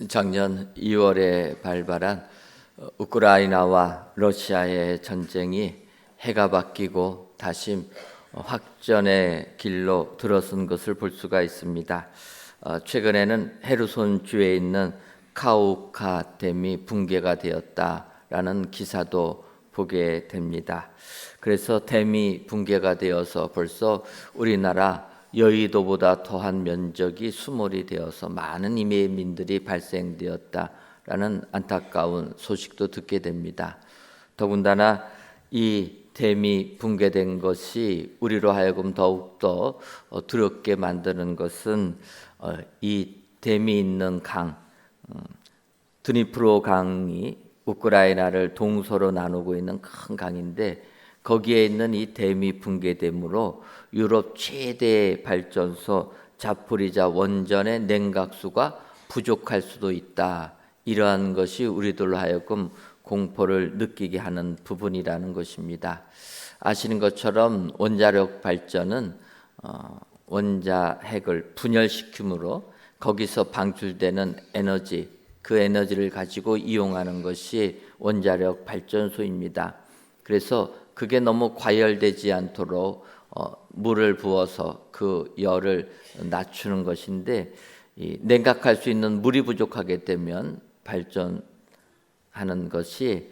작년 2월에 발발한 우크라이나와 러시아의 전쟁이 해가 바뀌고 다시 확전의 길로 들어선 것을 볼 수가 있습니다. 최근에는 헤르손 주에 있는 카우카 댐이 붕괴가 되었다라는 기사도 보게 됩니다. 그래서 댐이 붕괴가 되어서 벌써 우리나라 여의도보다 더한 면적이 수몰이 되어서 많은 이민들이 발생되었다라는 안타까운 소식도 듣게 됩니다. 더군다나 이 댐이 붕괴된 것이 우리로 하여금 더욱더 두렵게 만드는 것은 이 댐이 있는 강, 드니프로 강이 우크라이나를 동서로 나누고 있는 큰 강인데 거기에 있는 이 댐이 붕괴됨으로 유럽 최대 발전소 자포리자 원전의 냉각수가 부족할 수도 있다. 이러한 것이 우리들로 하여금 공포를 느끼게 하는 부분이라는 것입니다. 아시는 것처럼 원자력 발전은 원자핵을 분열시킴으로 거기서 방출되는 에너지, 그 에너지를 가지고 이용하는 것이 원자력 발전소입니다. 그래서 그게 너무 과열되지 않도록 물을 부어서 그 열을 낮추는 것인데 냉각할 수 있는 물이 부족하게 되면 발전하는 것이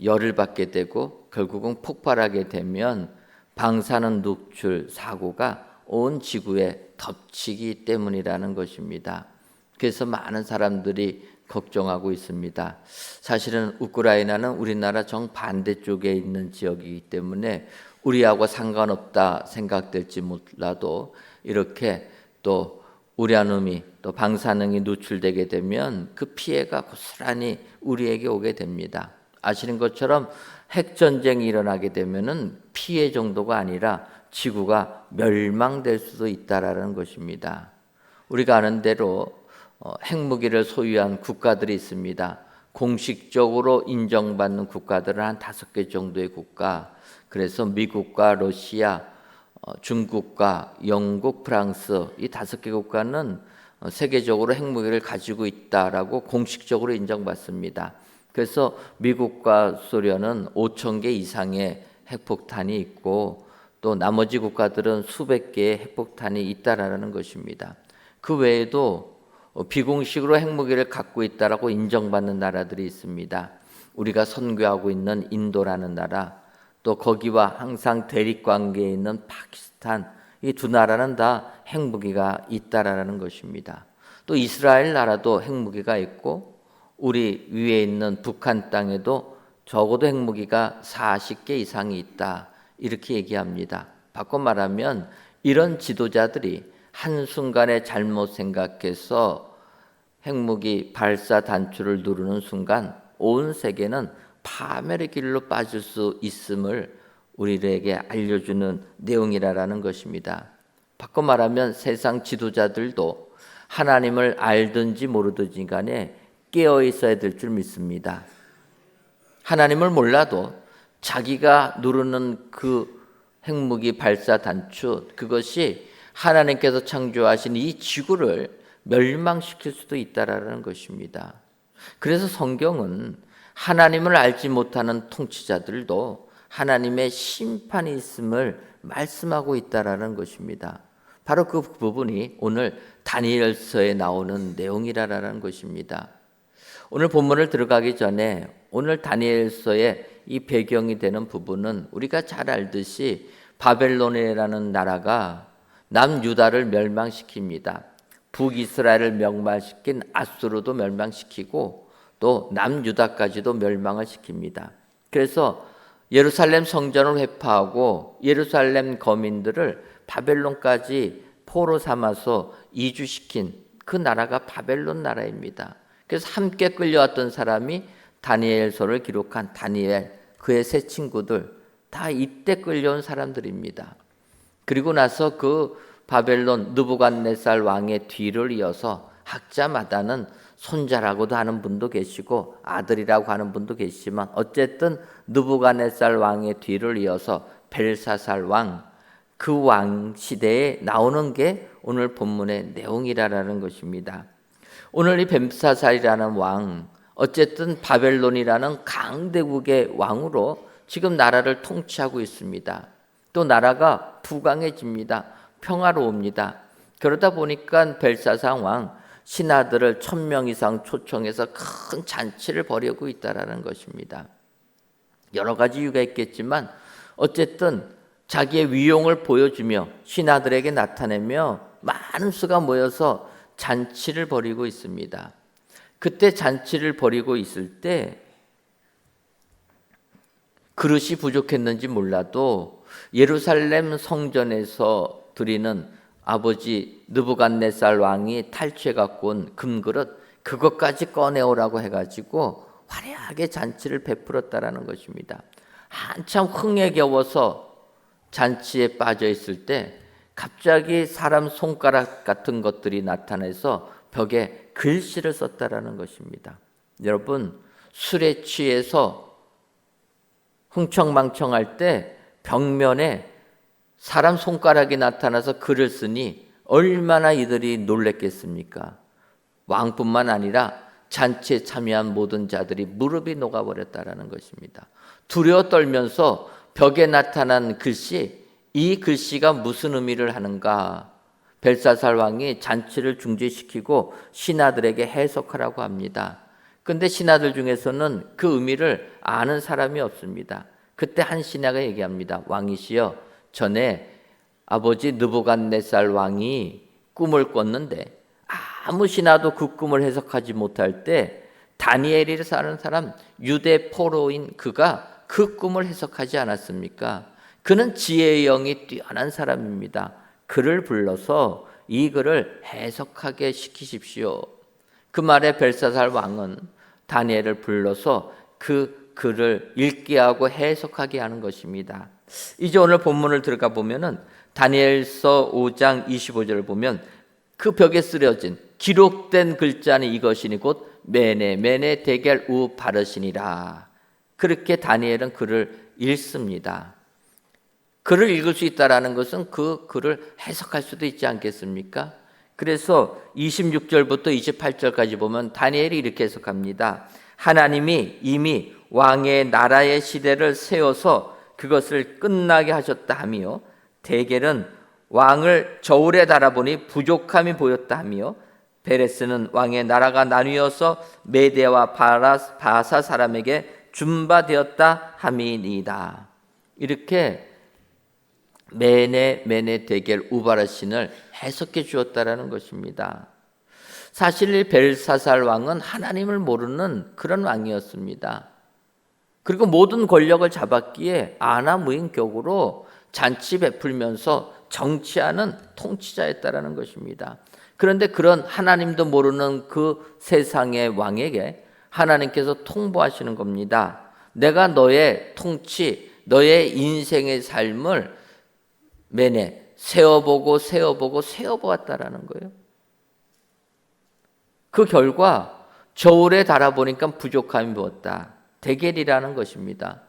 열을 받게 되고 결국은 폭발하게 되면 방사능 누출 사고가 온 지구에 덮치기 때문이라는 것입니다. 그래서 많은 사람들이 걱정하고 있습니다. 사실은 우크라이나는 우리나라 정반대쪽에 있는 지역이기 때문에 우리하고 상관없다 생각될지 몰라도 이렇게 또 우라늄이 또 방사능이 누출되게 되면 그 피해가 고스란히 우리에게 오게 됩니다. 아시는 것처럼 핵전쟁이 일어나게 되면은 피해 정도가 아니라 지구가 멸망될 수도 있다라는 것입니다. 우리가 아는 대로 핵무기를 소유한 국가들이 있습니다. 공식적으로 인정받는 국가들은 한 5개 정도의 국가. 그래서 미국과 러시아, 중국과 영국, 프랑스 이 5개 국가는 세계적으로 핵무기를 가지고 있다라고 공식적으로 인정받습니다. 그래서 미국과 소련은 5,000개 이상의 핵폭탄이 있고 또 나머지 국가들은 수백 개의 핵폭탄이 있다라는 것입니다. 그 외에도 비공식으로 핵무기를 갖고 있다라고 인정받는 나라들이 있습니다. 우리가 선교하고 있는 인도라는 나라, 또 거기와 항상 대립 관계에 있는 파키스탄, 이 두 나라는 다 핵무기가 있다라는 것입니다. 또 이스라엘 나라도 핵무기가 있고 우리 위에 있는 북한 땅에도 적어도 핵무기가 40개 이상이 있다. 이렇게 얘기합니다. 바꿔 말하면 이런 지도자들이 한순간에 잘못 생각해서 핵무기 발사 단추를 누르는 순간 온 세계는 파멸의 길로 빠질 수 있음을 우리에게 알려주는 내용이라는 것입니다. 바꿔 말하면 세상 지도자들도 하나님을 알든지 모르든지 간에 깨어 있어야 될 줄 믿습니다. 하나님을 몰라도 자기가 누르는 그 핵무기 발사 단추, 그것이 하나님께서 창조하신 이 지구를 멸망시킬 수도 있다라는 것입니다. 그래서 성경은 하나님을 알지 못하는 통치자들도 하나님의 심판이 있음을 말씀하고 있다라는 것입니다. 바로 그 부분이 오늘 다니엘서에 나오는 내용이라는 것입니다. 오늘 본문을 들어가기 전에 오늘 다니엘서의 이 배경이 되는 부분은 우리가 잘 알듯이 바벨론이라는 나라가 남유다를 멸망시킵니다. 북이스라엘을 멸망시킨 아수르도 멸망시키고 또 남유다까지도 멸망을 시킵니다. 그래서 예루살렘 성전을 회파하고 예루살렘 거민들을 바벨론까지 포로 삼아서 이주시킨 그 나라가 바벨론 나라입니다. 그래서 함께 끌려왔던 사람이 다니엘서를 기록한 다니엘, 그의 세 친구들 다 이때 끌려온 사람들입니다. 그리고 나서 그 바벨론 느부갓네살 왕의 뒤를 이어서 학자마다는 손자라고도 하는 분도 계시고 아들이라고 하는 분도 계시지만 어쨌든 느부갓네살 왕의 뒤를 이어서 벨사살 왕, 그 왕 시대에 나오는 게 오늘 본문의 내용이라는 것입니다. 오늘 이 뱀사살이라는 왕, 어쨌든 바벨론이라는 강대국의 왕으로 지금 나라를 통치하고 있습니다. 또 나라가 부강해집니다. 평화로웁니다. 그러다 보니까 벨사살 왕 신하들을 1000명 이상 초청해서 큰 잔치를 벌이고 있다는 것입니다. 여러 가지 이유가 있겠지만 어쨌든 자기의 위용을 보여주며 신하들에게 나타내며 많은 수가 모여서 잔치를 벌이고 있습니다. 그때 잔치를 벌이고 있을 때 그릇이 부족했는지 몰라도 예루살렘 성전에서 드리는 아버지 느부갓네살 왕이 탈취해 갖고 온 금그릇, 그것까지 꺼내오라고 해가지고 화려하게 잔치를 베풀었다라는 것입니다. 한참 흥에 겨워서 잔치에 빠져 있을 때 갑자기 사람 손가락 같은 것들이 나타나서 벽에 글씨를 썼다라는 것입니다. 여러분, 술에 취해서 흥청망청할 때 벽면에 사람 손가락이 나타나서 글을 쓰니 얼마나 이들이 놀랬겠습니까? 왕뿐만 아니라 잔치에 참여한 모든 자들이 무릎이 녹아버렸다라는 것입니다. 두려워 떨면서 벽에 나타난 글씨, 이 글씨가 무슨 의미를 하는가? 벨사살 왕이 잔치를 중지시키고 신하들에게 해석하라고 합니다. 그런데 신하들 중에서는 그 의미를 아는 사람이 없습니다. 그때 한 신하가 얘기합니다. 왕이시여, 전에 아버지 느부갓네살 왕이 꿈을 꿨는데 아무 신하도 그 꿈을 해석하지 못할 때 다니엘이라는 사람, 유대 포로인 그가 그 꿈을 해석하지 않았습니까? 그는 지혜의 영이 뛰어난 사람입니다. 그를 불러서 이 글을 해석하게 시키십시오. 그 말에 벨사살 왕은 다니엘을 불러서 그 글을 읽게 하고 해석하게 하는 것입니다. 이제 오늘 본문을 들어가 보면은 다니엘서 5장 25절을 보면 그 벽에 쓰려진 기록된 글자는 이것이니 곧 메네 데겔 우 바르시니라. 그렇게 다니엘은 글을 읽습니다. 글을 읽을 수 있다라는 것은 그 글을 해석할 수도 있지 않겠습니까? 그래서 26절부터 28절까지 보면 다니엘이 이렇게 해석합니다. 하나님이 이미 왕의 나라의 시대를 세워서 그것을 끝나게 하셨다 하며 데겔은 왕을 저울에 달아보니 부족함이 보였다 하며 베레스는 왕의 나라가 나뉘어서 메대와 바사 사람에게 준바되었다 함이니이다. 이렇게 메네 데겔 우바르신을 해석해 주었다라는 것입니다. 사실 이 벨사살 왕은 하나님을 모르는 그런 왕이었습니다. 그리고 모든 권력을 잡았기에 아나무인격으로 잔치 베풀면서 정치하는 통치자였다라는 것입니다. 그런데 그런 하나님도 모르는 그 세상의 왕에게 하나님께서 통보하시는 겁니다. 내가 너의 통치, 너의 인생의 삶을 매내 세어보았다라는 거예요. 그 결과 저울에 달아보니까 부족함이 보였다. 데겔이라는 것입니다.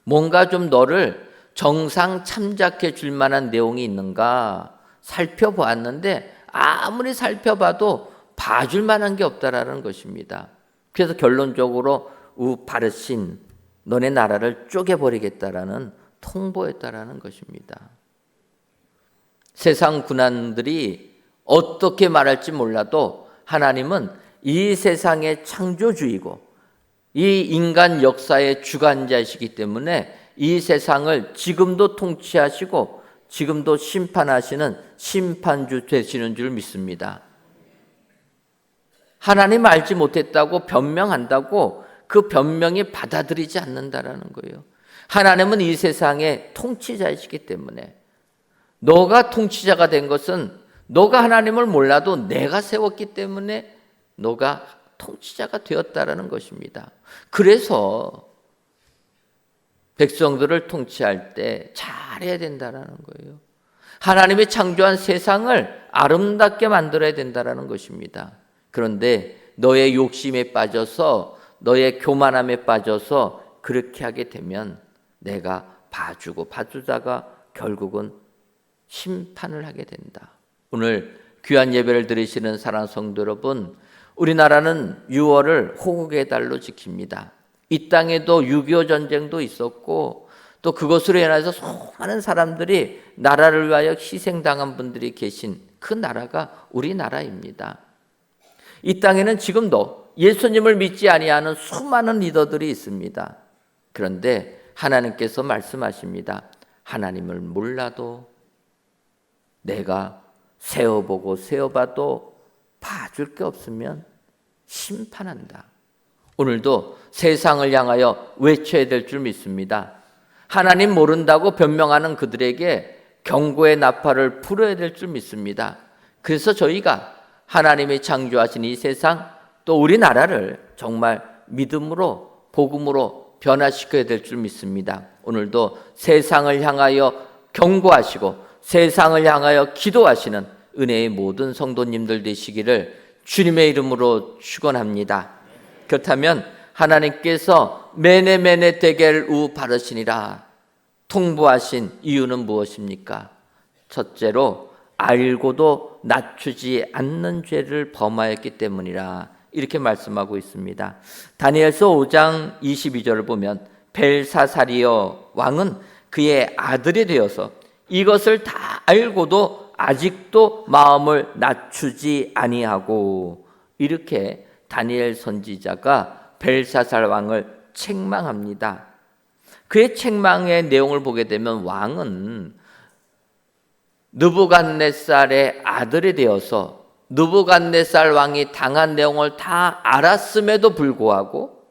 뭔가 좀 너를 정상 참작해 줄 만한 내용이 있는가 살펴보았는데 아무리 살펴봐도 봐줄 만한 게 없다라는 것입니다. 그래서 결론적으로 우바르신 너네 나라를 쪼개버리겠다라는 통보였다라는 것입니다. 세상 군안들이 어떻게 말할지 몰라도 하나님은 이 세상의 창조주이고 이 인간 역사의 주관자이시기 때문에 이 세상을 지금도 통치하시고 지금도 심판하시는 심판주 되시는 줄 믿습니다. 하나님 알지 못했다고 변명한다고 그 변명이 받아들이지 않는다라는 거예요. 하나님은 이 세상의 통치자이시기 때문에 너가 통치자가 된 것은 너가 하나님을 몰라도 내가 세웠기 때문에 너가 통치자가 되었다라는 것입니다. 그래서 백성들을 통치할 때 잘해야 된다라는 거예요. 하나님이 창조한 세상을 아름답게 만들어야 된다라는 것입니다. 그런데 너의 욕심에 빠져서 너의 교만함에 빠져서 그렇게 하게 되면 내가 봐주다가 결국은 심판을 하게 된다. 오늘 귀한 예배를 드리시는 사랑하는 성도 여러분, 우리나라는 6월을 호국의 달로 지킵니다. 이 땅에도 6.25 전쟁도 있었고 또 그것으로 인해서 수많은 사람들이 나라를 위하여 희생당한 분들이 계신 그 나라가 우리나라입니다. 이 땅에는 지금도 예수님을 믿지 아니하는 수많은 리더들이 있습니다. 그런데 하나님께서 말씀하십니다. 하나님을 몰라도 내가 세어보고 세어봐도 봐줄 게 없으면 심판한다. 오늘도 세상을 향하여 외쳐야 될 줄 믿습니다. 하나님 모른다고 변명하는 그들에게 경고의 나팔을 불어야 될 줄 믿습니다. 그래서 저희가 하나님이 창조하신 이 세상 또 우리나라를 정말 믿음으로 복음으로 변화시켜야 될 줄 믿습니다. 오늘도 세상을 향하여 경고하시고 세상을 향하여 기도하시는 은혜의 모든 성도님들 되시기를 주님의 이름으로 축원합니다. 그렇다면 하나님께서 메네 데겔 우 바르시니라 통보하신 이유는 무엇입니까? 첫째로 알고도 낮추지 않는 죄를 범하였기 때문이라 이렇게 말씀하고 있습니다. 다니엘서 5장 22절을 보면 벨사사리여 왕은 그의 아들이 되어서 이것을 다 알고도 아직도 마음을 낮추지 아니하고 이렇게 다니엘 선지자가 벨사살 왕을 책망합니다. 그의 책망의 내용을 보게 되면 왕은 느부갓네살의 아들이 되어서 느부갓네살 왕이 당한 내용을 다 알았음에도 불구하고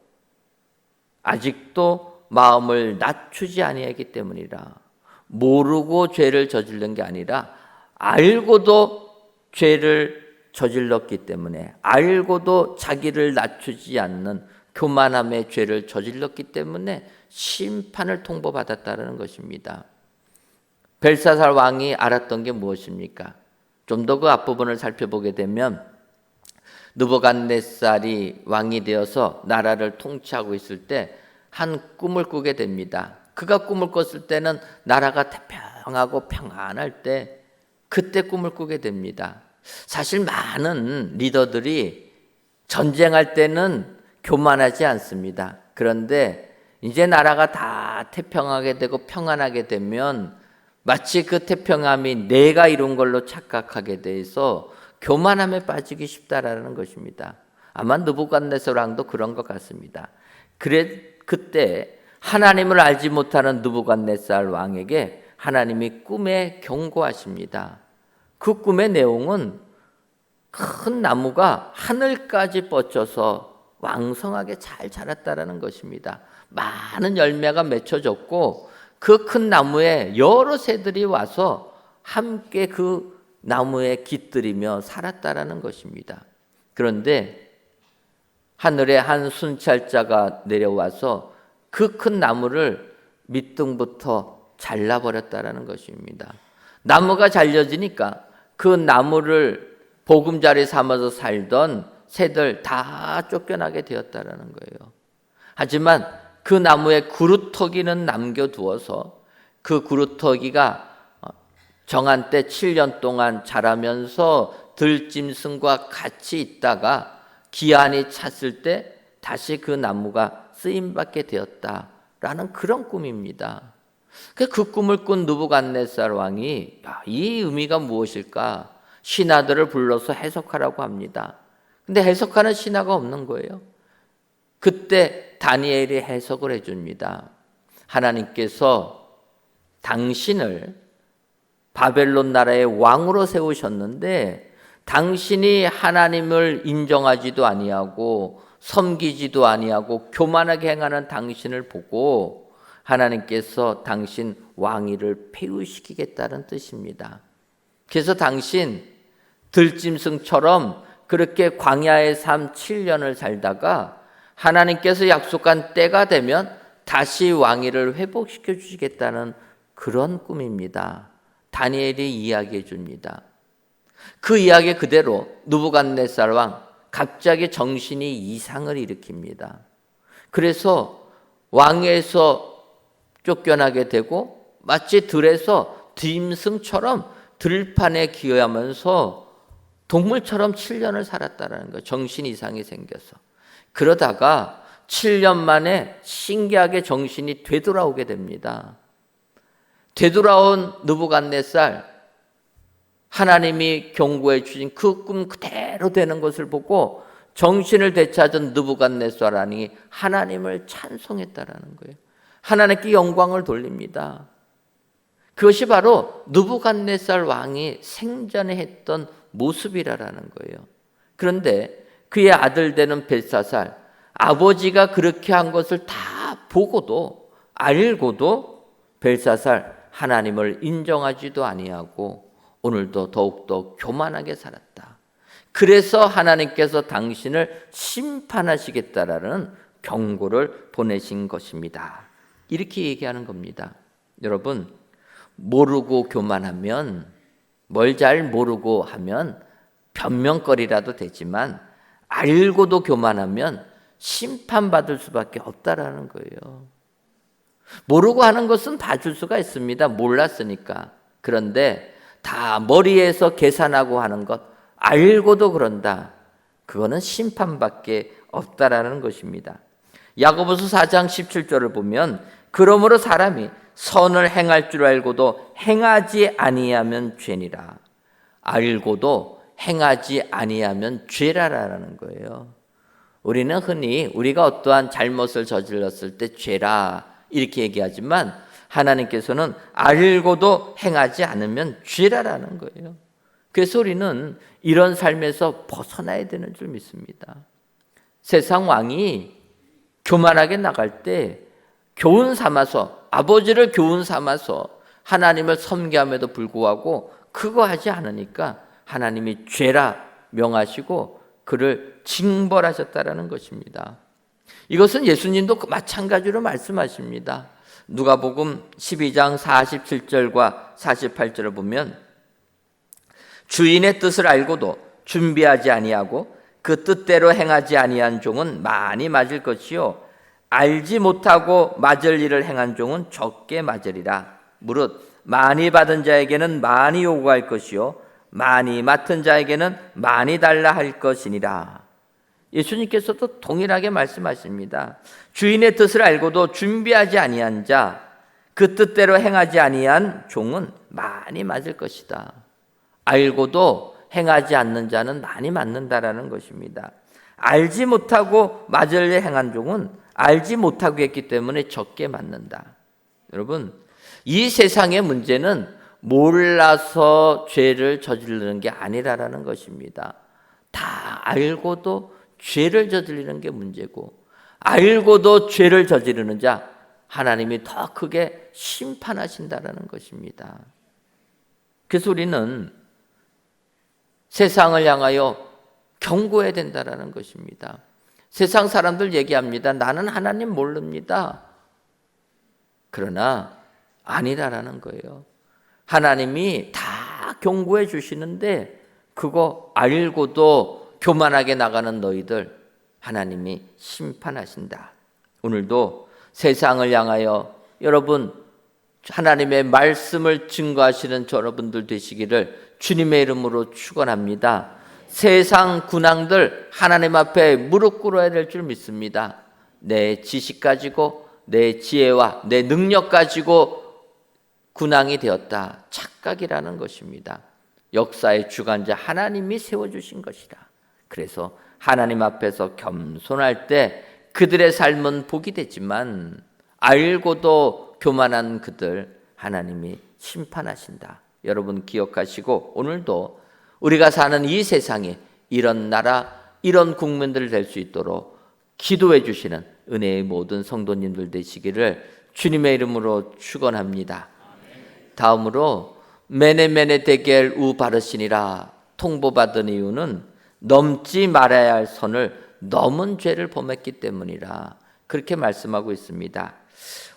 아직도 마음을 낮추지 아니하기 때문이라. 모르고 죄를 저지른 게 아니라 알고도 죄를 저질렀기 때문에 알고도 자기를 낮추지 않는 교만함의 죄를 저질렀기 때문에 심판을 통보받았다는 것입니다. 벨사살 왕이 알았던 게 무엇입니까? 좀 더 그 앞부분을 살펴보게 되면 느부갓네살이 왕이 되어서 나라를 통치하고 있을 때 한 꿈을 꾸게 됩니다. 그가 꿈을 꿨을 때는 나라가 태평하고 평안할 때 그때 꿈을 꾸게 됩니다. 사실 많은 리더들이 전쟁할 때는 교만하지 않습니다. 그런데 이제 나라가 다 태평하게 되고 평안하게 되면 마치 그 태평함이 내가 이룬 걸로 착각하게 돼서 교만함에 빠지기 쉽다라는 것입니다. 아마 느부갓네살 왕도 그런 것 같습니다. 그때 하나님을 알지 못하는 느부갓네살 왕에게 하나님이 꿈에 경고하십니다. 그 꿈의 내용은 큰 나무가 하늘까지 뻗쳐서 왕성하게 잘 자랐다라는 것입니다. 많은 열매가 맺혀졌고 그 큰 나무에 여러 새들이 와서 함께 그 나무에 깃들이며 살았다라는 것입니다. 그런데 하늘에 한 순찰자가 내려와서 그 큰 나무를 밑둥부터 잘라버렸다라는 것입니다. 나무가 잘려지니까 그 나무를 보금자리 삼아서 살던 새들 다 쫓겨나게 되었다라는 거예요. 하지만 그 나무에 구루터기는 남겨두어서 그 구루터기가 정한 때 7년 동안 자라면서 들짐승과 같이 있다가 기한이 찼을 때 다시 그 나무가 쓰임받게 되었다라는 그런 꿈입니다. 그 꿈을 꾼 느부갓네살 왕이 이 의미가 무엇일까? 신하들을 불러서 해석하라고 합니다. 근데 해석하는 신하가 없는 거예요. 그때 다니엘이 해석을 해줍니다. 하나님께서 당신을 바벨론 나라의 왕으로 세우셨는데 당신이 하나님을 인정하지도 아니하고 섬기지도 아니하고 교만하게 행하는 당신을 보고 하나님께서 당신 왕위를 폐위시키겠다는 뜻입니다. 그래서 당신 들짐승처럼 그렇게 광야의 삶 7년을 살다가 하나님께서 약속한 때가 되면 다시 왕위를 회복시켜 주시겠다는 그런 꿈입니다. 다니엘이 이야기해 줍니다. 그 이야기 그대로 느부갓네살 왕 갑자기 정신이 이상을 일으킵니다. 그래서 왕에서 쫓겨나게 되고 마치 들에서 짐승처럼 들판에 기어하면서 동물처럼 7년을 살았다라는 거예요. 정신 이상이 생겨서. 그러다가 7년 만에 신기하게 정신이 되돌아오게 됩니다. 되돌아온 느부갓네살, 하나님이 경고해 주신 그 꿈 그대로 되는 것을 보고 정신을 되찾은 느부갓네살이 하나님을 찬송했다라는 거예요. 하나님께 영광을 돌립니다. 그것이 바로 느부갓네살 왕이 생전에 했던 모습이라는 거예요. 그런데 그의 아들 되는 벨사살, 아버지가 그렇게 한 것을 다 보고도 알고도 벨사살 하나님을 인정하지도 아니하고 오늘도 더욱더 교만하게 살았다. 그래서 하나님께서 당신을 심판하시겠다라는 경고를 보내신 것입니다. 이렇게 얘기하는 겁니다. 여러분, 모르고 교만하면, 뭘 잘 모르고 하면 변명거리라도 되지만 알고도 교만하면 심판받을 수밖에 없다라는 거예요. 모르고 하는 것은 봐줄 수가 있습니다. 몰랐으니까. 그런데 다 머리에서 계산하고 하는 것, 알고도 그런다. 그거는 심판밖에 없다라는 것입니다. 야고보서 4장 17절을 보면 그러므로 사람이 선을 행할 줄 알고도 행하지 아니하면 죄니라. 알고도 행하지 아니하면 죄라라는 거예요. 우리는 흔히 우리가 어떠한 잘못을 저질렀을 때 죄라 이렇게 얘기하지만 하나님께서는 알고도 행하지 않으면 죄라라는 거예요. 그래서 우리는 이런 삶에서 벗어나야 되는 줄 믿습니다. 세상 왕이 교만하게 나갈 때 교훈 삼아서, 아버지를 교훈 삼아서 하나님을 섬기함에도 불구하고 그거 하지 않으니까 하나님이 죄라 명하시고 그를 징벌하셨다라는 것입니다. 이것은 예수님도 마찬가지로 말씀하십니다. 누가복음 12장 47절과 48절을 보면 주인의 뜻을 알고도 준비하지 아니하고 그 뜻대로 행하지 아니한 종은 많이 맞을 것이요 알지 못하고 맞을 일을 행한 종은 적게 맞으리라. 무릇 많이 받은 자에게는 많이 요구할 것이요 많이 맡은 자에게는 많이 달라 할 것이니라. 예수님께서도 동일하게 말씀하십니다. 주인의 뜻을 알고도 준비하지 아니한 자, 그 뜻대로 행하지 아니한 종은 많이 맞을 것이다. 알고도 행하지 않는 자는 많이 맞는다라는 것입니다. 알지 못하고 맞을 일 행한 종은 알지 못하고 했기 때문에 적게 맞는다. 여러분, 이 세상의 문제는 몰라서 죄를 저지르는 게 아니라는 것입니다. 다 알고도 죄를 저지르는 게 문제고, 알고도 죄를 저지르는 자 하나님이 더 크게 심판하신다라는 것입니다. 그래서 우리는 세상을 향하여 경고해야 된다라는 것입니다. 세상 사람들 얘기합니다. 나는 하나님 모릅니다. 그러나 아니라라는 거예요. 하나님이 다 경고해 주시는데 그거 알고도 교만하게 나가는 너희들 하나님이 심판하신다. 오늘도 세상을 향하여 여러분 하나님의 말씀을 증거하시는 여러분들 되시기를 주님의 이름으로 축원합니다. 세상 군왕들 하나님 앞에 무릎 꿇어야 될 줄 믿습니다. 내 지식 가지고 내 지혜와 내 능력 가지고 군왕이 되었다. 착각이라는 것입니다. 역사의 주관자 하나님이 세워주신 것이다. 그래서 하나님 앞에서 겸손할 때 그들의 삶은 복이 되지만 알고도 교만한 그들 하나님이 심판하신다. 여러분 기억하시고 오늘도 우리가 사는 이 세상에 이런 나라, 이런 국민들 될 수 있도록 기도해 주시는 은혜의 모든 성도님들 되시기를 주님의 이름으로 축원합니다. 다음으로 메네메네 데겔 우 바르시니라 통보받은 이유는 넘지 말아야 할 선을 넘은 죄를 범했기 때문이라 그렇게 말씀하고 있습니다.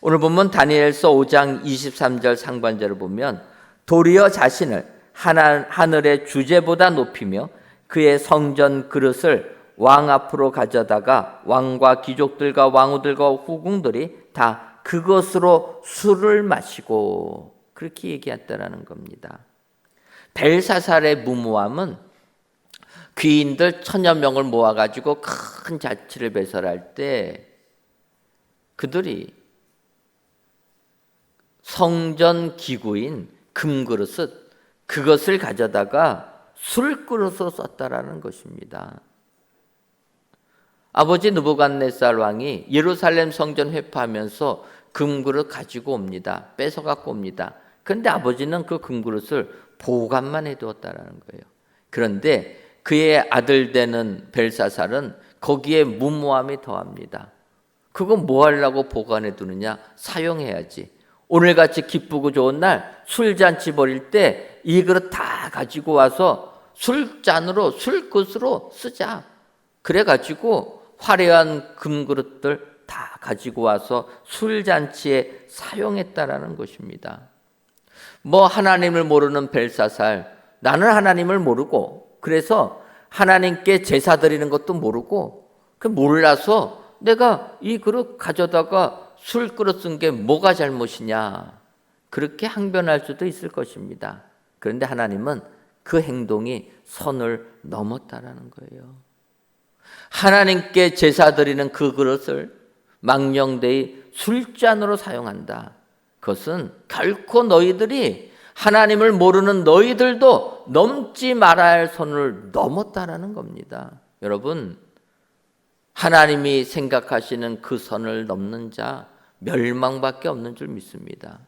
오늘 보면 다니엘서 5장 23절 상반절을 보면 도리어 자신을 하늘의 주제보다 높이며 그의 성전 그릇을 왕 앞으로 가져다가 왕과 귀족들과 왕후들과 후궁들이 다 그것으로 술을 마시고 그렇게 얘기했다라는 겁니다. 벨사살의 무모함은 귀인들 1000여 명을 모아가지고 큰 잔치를 배설할 때 그들이 성전 기구인 금그릇, 그것을 가져다가 술그릇으로 썼다라는 것입니다. 아버지 느부갓네살 왕이 예루살렘 성전 회파하면서 금그릇 가지고 옵니다. 뺏어 갖고 옵니다. 그런데 아버지는 그 금그릇을 보관만 해두었다라는 거예요. 그런데 그의 아들 되는 벨사살은 거기에 무모함이 더합니다. 그건 뭐 하려고 보관해 두느냐? 사용해야지. 오늘같이 기쁘고 좋은 날 술잔치 벌일 때 이 그릇 다 가지고 와서 술잔으로 술그릇으로 쓰자. 그래가지고 화려한 금그릇들 다 가지고 와서 술잔치에 사용했다라는 것입니다. 뭐 하나님을 모르는 벨사살, 나는 하나님을 모르고 그래서 하나님께 제사 드리는 것도 모르고 그 몰라서 내가 이 그릇 가져다가 술 그릇 쓴 게 뭐가 잘못이냐, 그렇게 항변할 수도 있을 것입니다. 그런데 하나님은 그 행동이 선을 넘었다라는 거예요. 하나님께 제사 드리는 그 그릇을 망령되이 술잔으로 사용한다. 그것은 결코 너희들이 하나님을 모르는 너희들도 넘지 말아야 할 선을 넘었다라는 겁니다. 여러분, 하나님이 생각하시는 그 선을 넘는 자 멸망밖에 없는 줄 믿습니다.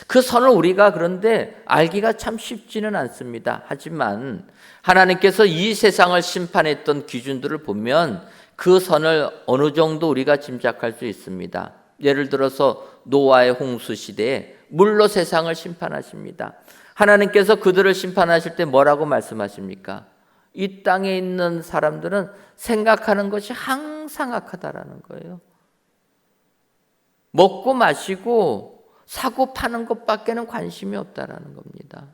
그 선을 우리가 그런데 알기가 참 쉽지는 않습니다. 하지만 하나님께서 이 세상을 심판했던 기준들을 보면 그 선을 어느 정도 우리가 짐작할 수 있습니다. 예를 들어서 노아의 홍수 시대에 물로 세상을 심판하십니다. 하나님께서 그들을 심판하실 때 뭐라고 말씀하십니까? 이 땅에 있는 사람들은 생각하는 것이 항상 악하다라는 거예요. 먹고 마시고 사고 파는 것밖에는 관심이 없다라는 겁니다.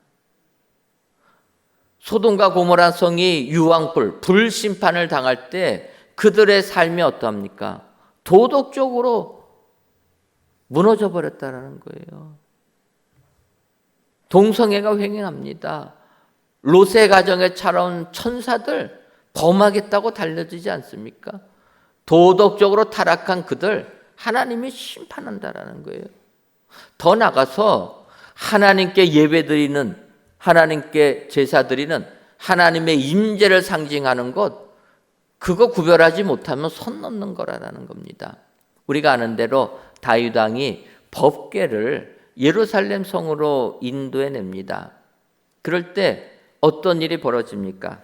소돔과 고모라 성이 유황불, 불심판을 당할 때 그들의 삶이 어떠합니까? 도덕적으로 무너져 버렸다라는 거예요. 동성애가 횡행합니다. 롯의 가정에 찾아온 천사들 범하겠다고 달려지지 않습니까? 도덕적으로 타락한 그들 하나님이 심판한다라는 거예요. 더 나가서 하나님께 예배드리는, 하나님께 제사드리는 하나님의 임재를 상징하는 것, 그거 구별하지 못하면 선 넘는 거라는 겁니다. 우리가 아는 대로 다윗 왕이 법궤를 예루살렘 성으로 인도해냅니다. 그럴 때 어떤 일이 벌어집니까?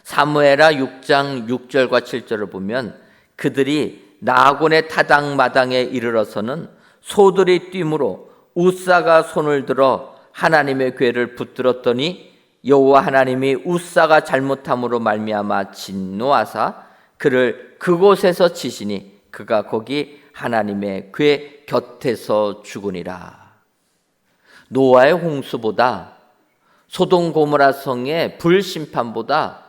사무엘하 6장 6절과 7절을 보면 그들이 나곤의 타당마당에 이르러서는 소들이 뛰므로 우사가 손을 들어 하나님의 궤를 붙들었더니 여호와 하나님이 우사가 잘못함으로 말미암아 진노하사 그를 그곳에서 치시니 그가 거기 하나님의 궤 곁에서 죽으니라. 노아의 홍수보다 소돔 고모라 성의 불심판보다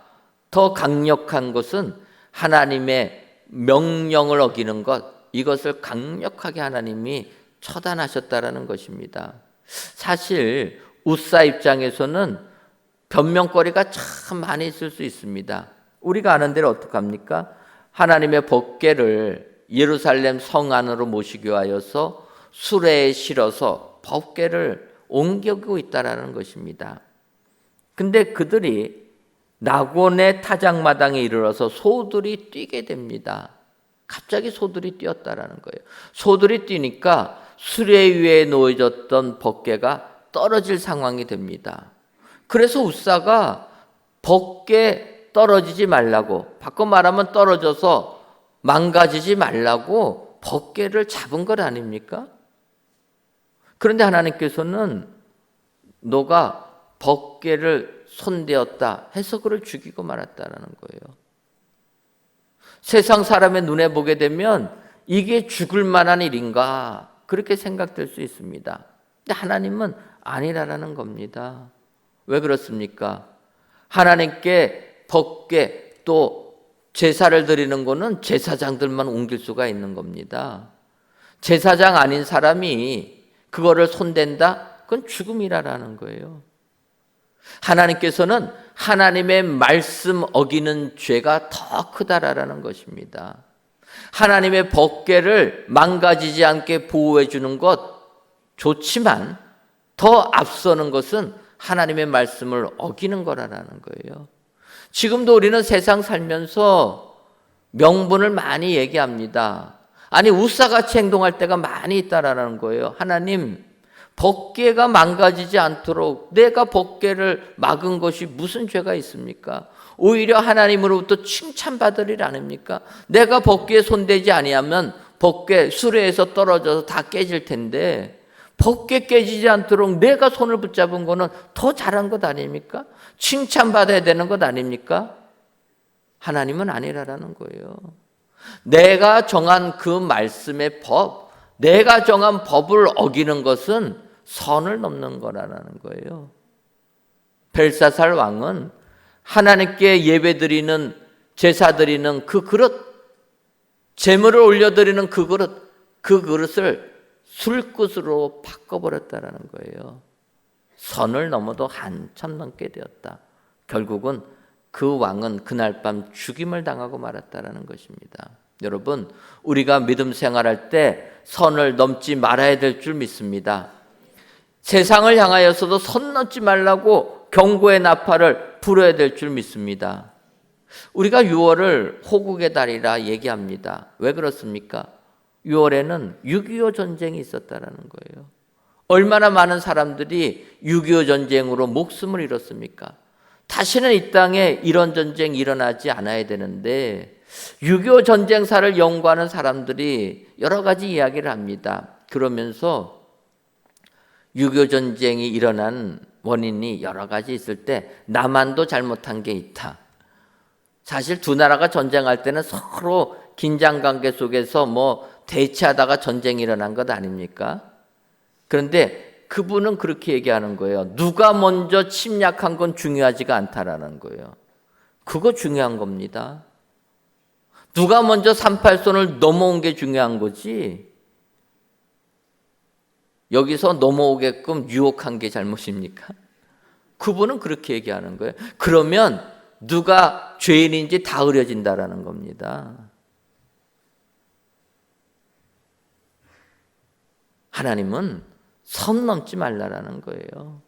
더 강력한 것은 하나님의 명령을 어기는 것, 이것을 강력하게 하나님이 처단하셨다라는 것입니다. 사실 우사 입장에서는 변명거리가 참 많이 있을 수 있습니다. 우리가 아는 대로 어떡합니까? 하나님의 법궤를 예루살렘 성 안으로 모시기 위하여서 수레에 실어서 법궤를 옮기고 있다라는 것입니다. 근데 그들이 나곤의 타작마당에 이르러서 소들이 뛰게 됩니다. 갑자기 소들이 뛰었다라는 거예요. 소들이 뛰니까 수레 위에 놓여졌던 법궤가 떨어질 상황이 됩니다. 그래서 우사가 법궤 떨어지지 말라고, 바꿔 말하면 떨어져서 망가지지 말라고 법궤를 잡은 것 아닙니까? 그런데 하나님께서는 너가 법궤를 손대었다 해서 그를 죽이고 말았다라는 거예요. 세상 사람의 눈에 보게 되면 이게 죽을 만한 일인가 그렇게 생각될 수 있습니다. 근데 하나님은 아니라는 겁니다. 왜 그렇습니까? 하나님께 법궤 또 제사를 드리는 거는 제사장들만 옮길 수가 있는 겁니다. 제사장 아닌 사람이 그거를 손댄다? 그건 죽음이라는 거예요. 하나님께서는 하나님의 말씀 어기는 죄가 더 크다라는 것입니다. 하나님의 법궤를 망가지지 않게 보호해 주는 것 좋지만 더 앞서는 것은 하나님의 말씀을 어기는 거라는 거예요. 지금도 우리는 세상 살면서 명분을 많이 얘기합니다. 아니 우사같이 행동할 때가 많이 있다라는 거예요. 하나님, 법궤가 망가지지 않도록 내가 법궤를 막은 것이 무슨 죄가 있습니까? 오히려 하나님으로부터 칭찬받을 일 아닙니까? 내가 법궤에 손대지 아니하면 법궤 수레에서 떨어져서 다 깨질 텐데 법궤 깨지지 않도록 내가 손을 붙잡은 거는 더 잘한 것 아닙니까? 칭찬받아야 되는 것 아닙니까? 하나님은 아니라는 거예요. 내가 정한 그 말씀의 법, 내가 정한 법을 어기는 것은 선을 넘는 거라는 거예요. 벨사살 왕은 하나님께 예배드리는 제사드리는 그 그릇, 제물을 올려드리는 그 그릇을 술굿으로 바꿔버렸다는 거예요. 선을 넘어도 한참 넘게 되었다. 결국은 그 왕은 그날 밤 죽임을 당하고 말았다는 것입니다. 여러분, 우리가 믿음 생활할 때 선을 넘지 말아야 될 줄 믿습니다. 세상을 향하여서도 선 넘지 말라고 경고의 나팔을 불어야 될 줄 믿습니다. 우리가 6월을 호국의 달이라 얘기합니다. 왜 그렇습니까? 6월에는 6.25 전쟁이 있었다는 거예요. 얼마나 많은 사람들이 6.25 전쟁으로 목숨을 잃었습니까? 다시는 이 땅에 이런 전쟁이 일어나지 않아야 되는데 6.25 전쟁사를 연구하는 사람들이 여러 가지 이야기를 합니다. 그러면서 6.25 전쟁이 일어난 원인이 여러 가지 있을 때 남한도 잘못한 게 있다. 사실 두 나라가 전쟁할 때는 서로 긴장관계 속에서 대치하다가 전쟁이 일어난 것 아닙니까? 그런데 그분은 그렇게 얘기하는 거예요. 누가 먼저 침략한 건 중요하지가 않다라는 거예요. 그거 중요한 겁니다. 누가 먼저 38선을 넘어온 게 중요한 거지. 여기서 넘어오게끔 유혹한 게 잘못입니까? 그분은 그렇게 얘기하는 거예요. 그러면 누가 죄인인지 다 흐려진다라는 겁니다. 하나님은 선 넘지 말라라는 거예요.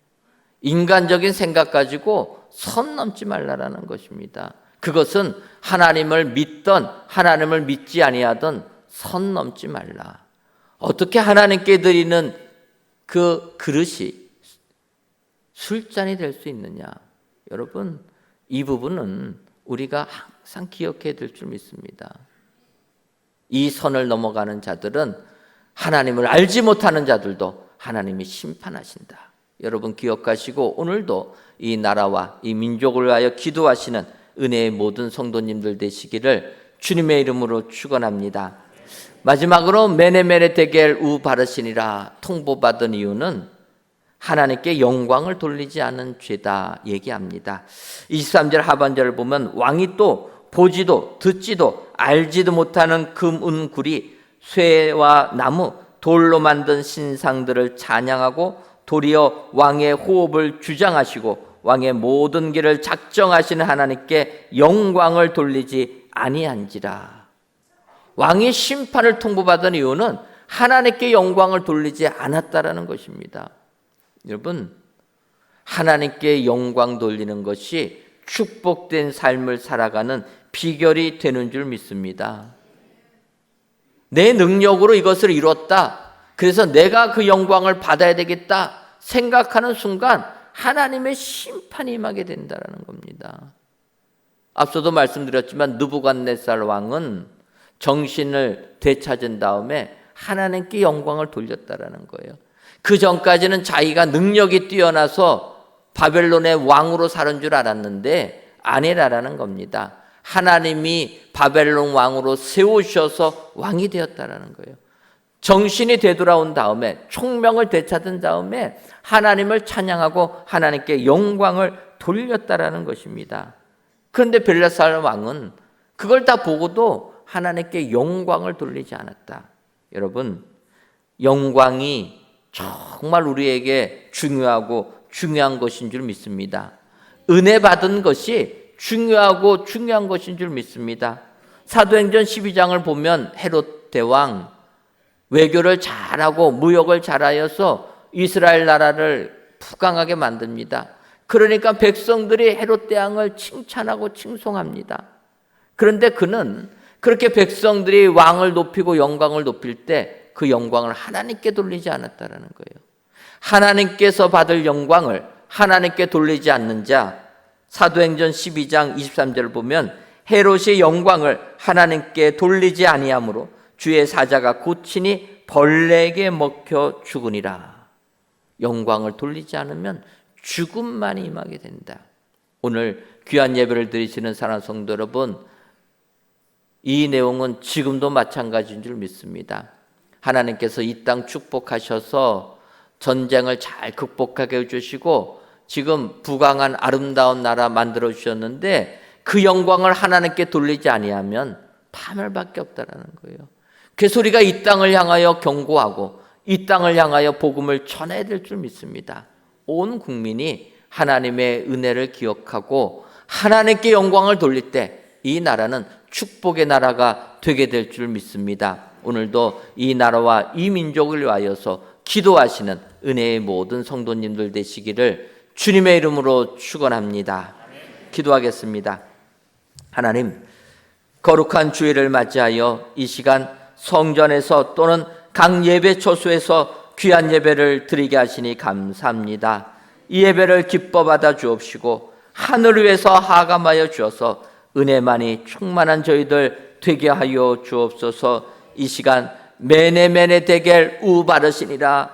인간적인 생각 가지고 선 넘지 말라라는 것입니다. 그것은 하나님을 믿던 하나님을 믿지 아니하던 선 넘지 말라. 어떻게 하나님께 드리는 그 그릇이 술잔이 될 수 있느냐? 여러분, 이 부분은 우리가 항상 기억해야 될 줄 믿습니다. 이 선을 넘어가는 자들은 하나님을 알지 못하는 자들도 하나님이 심판하신다. 여러분 기억하시고 오늘도 이 나라와 이 민족을 위하여 기도하시는 은혜의 모든 성도님들 되시기를 주님의 이름으로 축원합니다. 마지막으로 메네메네 데겔 우 바르시니라 통보받은 이유는 하나님께 영광을 돌리지 않은 죄다 얘기합니다. 23절 하반절을 보면 왕이 또 보지도 듣지도 알지도 못하는 금, 은, 구리, 쇠와 나무, 돌로 만든 신상들을 찬양하고 도리어 왕의 호흡을 주장하시고 왕의 모든 길을 작정하시는 하나님께 영광을 돌리지 아니한지라. 왕이 심판을 통보받은 이유는 하나님께 영광을 돌리지 않았다라는 것입니다. 여러분, 하나님께 영광 돌리는 것이 축복된 삶을 살아가는 비결이 되는 줄 믿습니다. 내 능력으로 이것을 이뤘다, 그래서 내가 그 영광을 받아야 되겠다 생각하는 순간 하나님의 심판이 임하게 된다는 겁니다. 앞서도 말씀드렸지만 느부갓네살 왕은 정신을 되찾은 다음에 하나님께 영광을 돌렸다라는 거예요. 그 전까지는 자기가 능력이 뛰어나서 바벨론의 왕으로 사는 줄 알았는데 아니라라는 겁니다. 하나님이 바벨론 왕으로 세우셔서 왕이 되었다라는 거예요. 정신이 되돌아온 다음에 총명을 되찾은 다음에 하나님을 찬양하고 하나님께 영광을 돌렸다라는 것입니다. 그런데 벨사살 왕은 그걸 다 보고도 하나님께 영광을 돌리지 않았다. 여러분, 영광이 정말 우리에게 중요하고 중요한 것인 줄 믿습니다. 은혜 받은 것이 중요한 것인 줄 믿습니다. 사도행전 12장을 보면 헤롯 대왕 외교를 잘하고 무역을 잘하여서 이스라엘 나라를 부강하게 만듭니다. 그러니까 백성들이 헤롯 대왕을 칭찬하고 칭송합니다. 그런데 그는 그렇게 백성들이 왕을 높이고 영광을 높일 때 그 영광을 하나님께 돌리지 않았다라는 거예요. 하나님께서 받을 영광을 하나님께 돌리지 않는 자, 사도행전 12장 23절을 보면 헤롯이 영광을 하나님께 돌리지 아니하므로 주의 사자가 고치니 벌레에게 먹혀 죽으니라. 영광을 돌리지 않으면 죽음만이 임하게 된다. 오늘 귀한 예배를 드리시는 사랑하는 성도 여러분, 이 내용은 지금도 마찬가지인 줄 믿습니다. 하나님께서 이 땅 축복하셔서 전쟁을 잘 극복하게 해주시고 지금 부강한 아름다운 나라 만들어 주셨는데 그 영광을 하나님께 돌리지 아니하면 파멸밖에 없다라는 거예요. 그래서 우리가 이 땅을 향하여 경고하고 이 땅을 향하여 복음을 전해야 될 줄 믿습니다. 온 국민이 하나님의 은혜를 기억하고 하나님께 영광을 돌릴 때 이 나라는 축복의 나라가 되게 될 줄 믿습니다. 오늘도 이 나라와 이 민족을 위하여서 기도하시는 은혜의 모든 성도님들 되시기를 주님의 이름으로 축원합니다. 기도하겠습니다. 하나님, 거룩한 주일을 맞이하여 이 시간 성전에서 또는 각 예배 처소에서 귀한 예배를 드리게 하시니 감사합니다. 이 예배를 기뻐 받아 주옵시고 하늘을 위해서 하감하여 주어서 은혜만이 충만한 저희들 되게 하여 주옵소서. 이 시간 메네메네 데겔 우바르시니라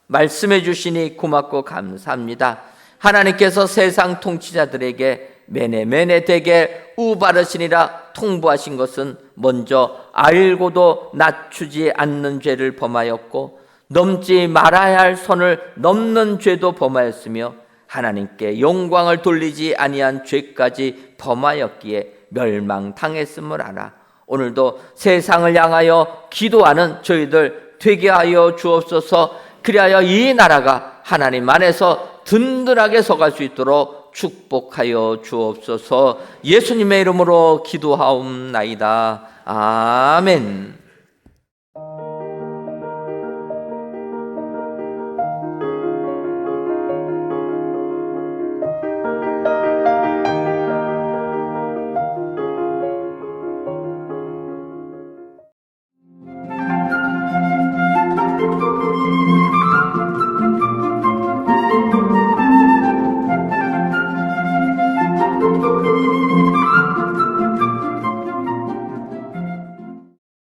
말씀해 주시니 고맙고 감사합니다. 하나님께서 세상 통치자들에게 메네메네 데겔 우바르시니라 통보하신 것은 먼저 알고도 낮추지 않는 죄를 범하였고 넘지 말아야 할 선을 넘는 죄도 범하였으며 하나님께 영광을 돌리지 아니한 죄까지 범하였기에 멸망당했음을 알아 오늘도 세상을 향하여 기도하는 저희들 되게 하여 주옵소서. 그리하여 이 나라가 하나님 안에서 든든하게 서갈 수 있도록 축복하여 주옵소서. 예수님의 이름으로 기도하옵나이다. 아멘.